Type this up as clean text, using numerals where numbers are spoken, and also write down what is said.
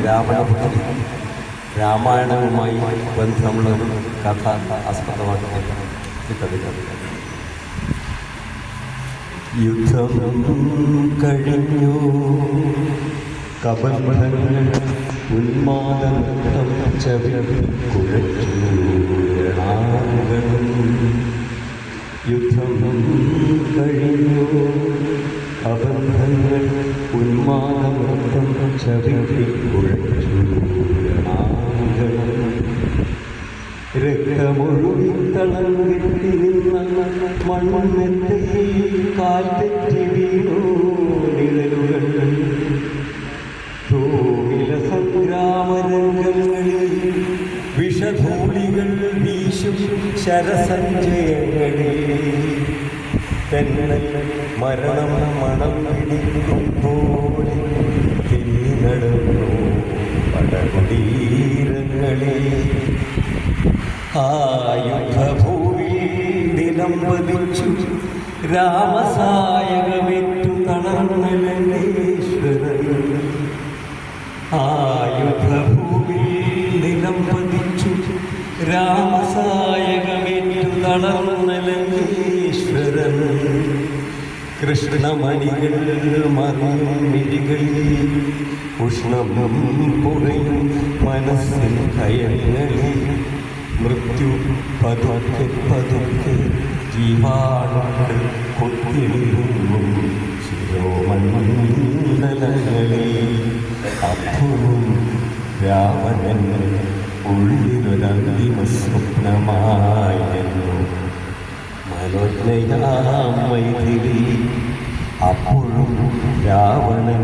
രാവണപുരം രാമായണവുമായി ബന്ധമുള്ള കഥ ആസ്പദമാക്കുന്ന കവിത. യുദ്ധം കഴിഞ്ഞു, കബന്ധങ്ങൾ ഉന്മാദം കുഴച്ചു, യുദ്ധം കഴിഞ്ഞു, അബന്ധങ്ങൾ ഉന്മാദം കുഴച്ചു, രക്തമൊഴുകിത്തളർന്നിട്ടി നിന്ന മണ്ണെത്തയിൽ കാൽതെറ്റി വീണു നിഴലുകൾ. ധൂമില സംഗ്രാമരംഗങ്ങളിൽ വിഷധൂളികൾ വീശും ശരസഞ്ചയങ്ങളിൽ തെന്നൽ മരണം മണം പിടിക്കുമ്പോൾ തിരിനടന്നു പടകുടീരങ്ങളിൽ. ആ യുദ്ധഭൂമിയിൽ ദിനം പതിച്ചു രാമസായകമേറ്റു തളർന്നലങ്കേശ്വരൻ. ആ യുദ്ധഭൂമിയിൽ ദിനം പതിച്ചു രാമസായകമേറ്റു തളർന്നലങ്കേശ്വരൻ. കൃഷ്ണമണികൾ മറിയും മിഴികളിൽ ഉഷ്ണം പുകയും മനസ്സിൻ ഭയങ്ങളിൽ. മൃത്യു പതുക്കെ പതുക്കെ ജീവാണുക്കൾ കൊത്തിടുന്നു ശിരോമണ്ഡലങ്ങളിൽ. അപ്പോഴും രാവണൻ ഉള്ളിലൊരന്തിമ സ്വപ്നമായിരുന്നു മനോജ്ഞയാം മൈഥിലി. അപ്പോഴും രാവണൻ